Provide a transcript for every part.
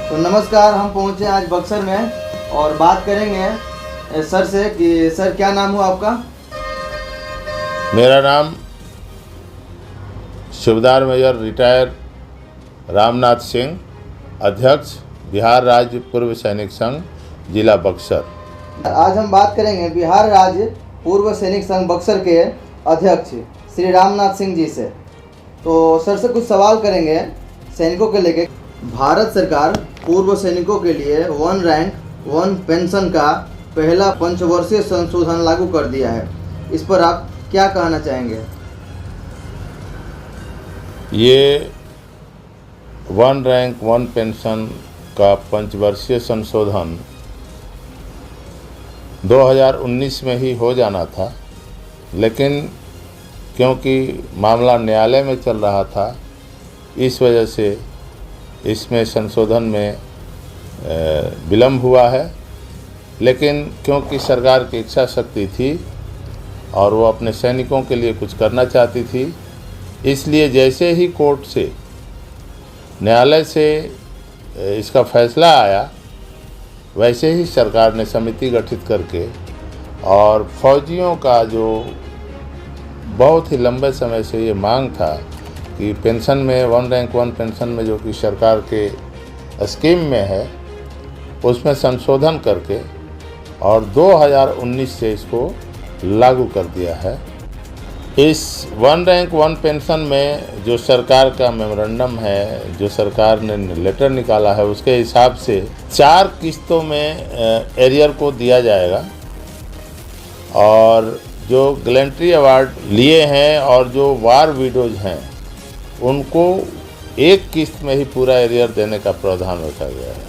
तो नमस्कार, हम पहुंचे आज बक्सर में और बात करेंगे सर से कि सर क्या नाम हुआ आपका? मेरा नाम सूबेदार मेजर रिटायर रामनाथ सिंह, अध्यक्ष बिहार राज्य पूर्व सैनिक संघ जिला बक्सर। आज हम बात करेंगे बिहार राज्य पूर्व सैनिक संघ बक्सर के अध्यक्ष श्री रामनाथ सिंह जी से। तो सर से कुछ सवाल करेंगे सैनिकों के लेके। भारत सरकार पूर्व सैनिकों के लिए 1 रैंक 1 पेंशन का पहला पंचवर्षीय संशोधन लागू कर दिया है, इस पर आप क्या कहना चाहेंगे? ये 1 रैंक 1 पेंशन का पंचवर्षीय संशोधन 2019 में ही हो जाना था, लेकिन क्योंकि मामला न्यायालय में चल रहा था, इस वजह से इसमें संशोधन में विलम्ब हुआ है। लेकिन क्योंकि सरकार की इच्छा शक्ति थी और वो अपने सैनिकों के लिए कुछ करना चाहती थी, इसलिए जैसे ही कोर्ट से न्यायालय से इसका फैसला आया, वैसे ही सरकार ने समिति गठित करके और फौजियों का जो बहुत ही लंबे समय से ये मांग था कि पेंशन में 1 रैंक 1 पेंशन में जो कि सरकार के स्कीम में है, उसमें संशोधन करके और 2019 से इसको लागू कर दिया है। इस 1 रैंक 1 पेंशन में जो सरकार का मेमोरेंडम है, जो सरकार ने लेटर निकाला है, उसके हिसाब से 4 किस्तों में एरियर को दिया जाएगा और जो गैलेंट्री अवार्ड लिए हैं और जो वार विडोज हैं, उनको 1 किस्त में ही पूरा एरियर देने का प्रावधान रखा गया है।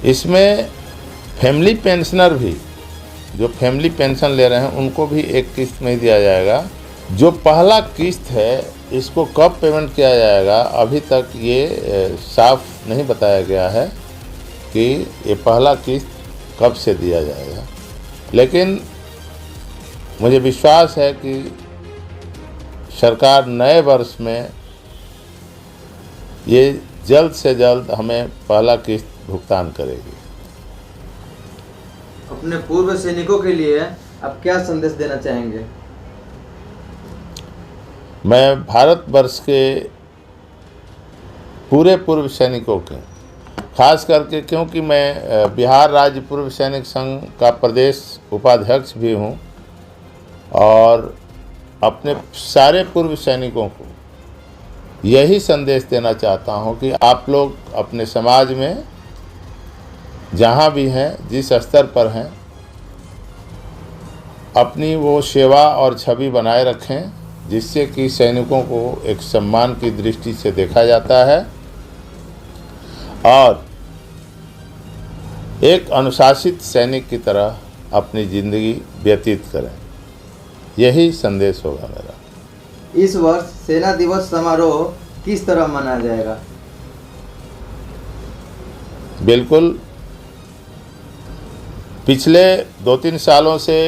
इसमें फैमिली पेंशनर भी, जो फैमिली पेंशन ले रहे हैं, उनको भी 1 किस्त में ही दिया जाएगा। जो पहला किस्त है, इसको कब पेमेंट किया जाएगा, अभी तक ये साफ नहीं बताया गया है कि ये पहला किस्त कब से दिया जाएगा। लेकिन मुझे विश्वास है कि सरकार नए वर्ष में ये जल्द से जल्द हमें पहला किस्त भुगतान करेगी। अपने पूर्व सैनिकों के लिए आप क्या संदेश देना चाहेंगे? मैं भारतवर्ष के पूरे पूर्व सैनिकों के, खास करके क्योंकि मैं बिहार राज्य पूर्व सैनिक संघ का प्रदेश उपाध्यक्ष भी हूँ, और अपने सारे पूर्व सैनिकों को यही संदेश देना चाहता हूँ कि आप लोग अपने समाज में जहाँ भी हैं, जिस स्तर पर हैं, अपनी वो सेवा और छवि बनाए रखें, जिससे कि सैनिकों को एक सम्मान की दृष्टि से देखा जाता है और एक अनुशासित सैनिक की तरह अपनी ज़िंदगी व्यतीत करें। यही संदेश होगा मेरा। इस वर्ष सेना दिवस समारोह किस तरह मनाया जाएगा? बिल्कुल, पिछले 2-3 सालों से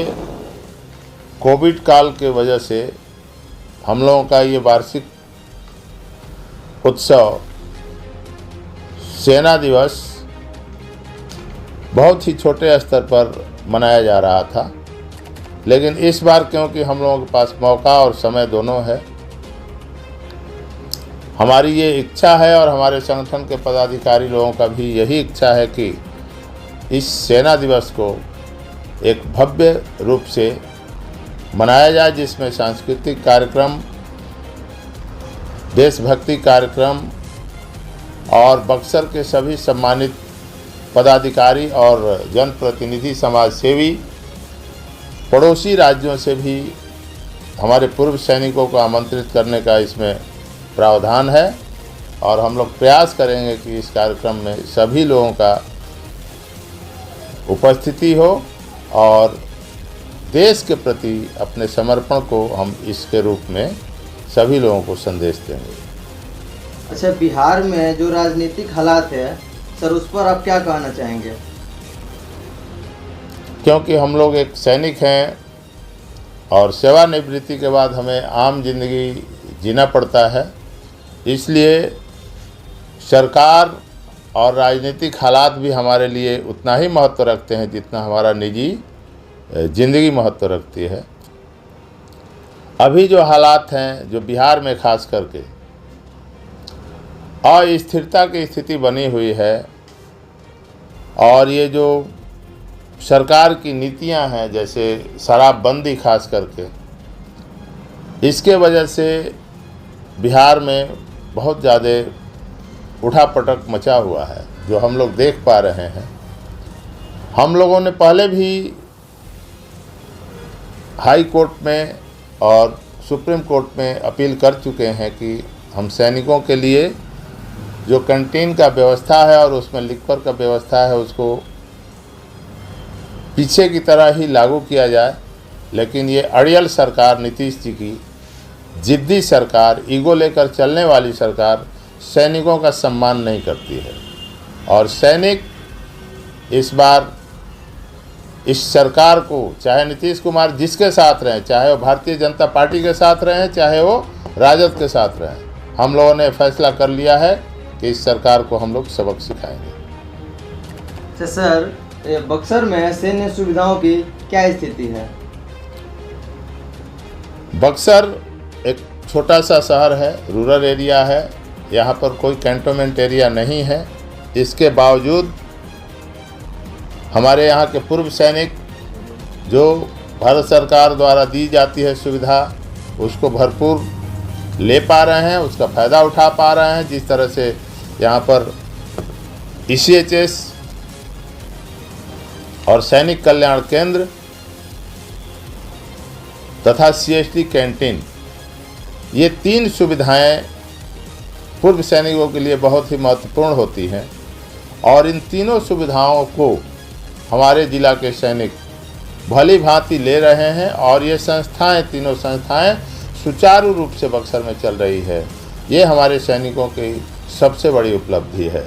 कोविड काल के वजह से हम लोगों का ये वार्षिक उत्सव सेना दिवस बहुत ही छोटे स्तर पर मनाया जा रहा था। लेकिन इस बार क्योंकि हम लोगों के पास मौका और समय दोनों है, हमारी ये इच्छा है और हमारे संगठन के पदाधिकारी लोगों का भी यही इच्छा है कि इस सेना दिवस को एक भव्य रूप से मनाया जाए, जिसमें सांस्कृतिक कार्यक्रम, देशभक्ति कार्यक्रम और बक्सर के सभी सम्मानित पदाधिकारी और जनप्रतिनिधि, समाज सेवी, पड़ोसी राज्यों से भी हमारे पूर्व सैनिकों को आमंत्रित करने का इसमें प्रावधान है। और हम लोग प्रयास करेंगे कि इस कार्यक्रम में सभी लोगों का उपस्थिति हो और देश के प्रति अपने समर्पण को हम इसके रूप में सभी लोगों को संदेश देंगे। अच्छा, बिहार में जो राजनीतिक हालात है सर, उस पर आप क्या कहना चाहेंगे? क्योंकि हम लोग एक सैनिक हैं और सेवानिवृत्ति के बाद हमें आम जिंदगी जीना पड़ता है, इसलिए सरकार और राजनीतिक हालात भी हमारे लिए उतना ही महत्व रखते हैं जितना हमारा निजी ज़िंदगी महत्व रखती है। अभी जो हालात हैं, जो बिहार में खास करके अस्थिरता की स्थिति बनी हुई है, और ये जो सरकार की नीतियां हैं, जैसे शराबबंदी खास करके, इसके वजह से बिहार में बहुत ज़्यादा उठापटक मचा हुआ है, जो हम लोग देख पा रहे हैं। हम लोगों ने पहले भी हाई कोर्ट में और सुप्रीम कोर्ट में अपील कर चुके हैं कि हम सैनिकों के लिए जो कैंटीन का व्यवस्था है और उसमें लिक्वर का व्यवस्था है, उसको पीछे की तरह ही लागू किया जाए। लेकिन ये अड़ियल सरकार, नीतीश जी की जिद्दी सरकार, ईगो लेकर चलने वाली सरकार सैनिकों का सम्मान नहीं करती है। और सैनिक इस बार इस सरकार को, चाहे नीतीश कुमार जिसके साथ रहें, चाहे वो भारतीय जनता पार्टी के साथ रहें, चाहे वो राजद के साथ रहें, हम लोगों ने फैसला कर लिया है कि इस सरकार को हम लोग सबक सिखाएंगे। अच्छा सर, बक्सर में सैन्य सुविधाओं की क्या स्थिति है? बक्सर एक छोटा सा शहर है, रूरल एरिया है, यहाँ पर कोई कैंटोनमेंट एरिया नहीं है। इसके बावजूद हमारे यहाँ के पूर्व सैनिक जो भारत सरकार द्वारा दी जाती है सुविधा, उसको भरपूर ले पा रहे हैं, उसका फ़ायदा उठा पा रहे हैं। जिस तरह से यहाँ पर ECHS और सैनिक कल्याण केंद्र तथा CST कैंटीन, ये 3 सुविधाएं पूर्व सैनिकों के लिए बहुत ही महत्वपूर्ण होती हैं। और इन तीनों सुविधाओं को हमारे ज़िला के सैनिक भली भांति ले रहे हैं, और ये संस्थाएं, तीनों संस्थाएं सुचारू रूप से बक्सर में चल रही है। ये हमारे सैनिकों की सबसे बड़ी उपलब्धि है।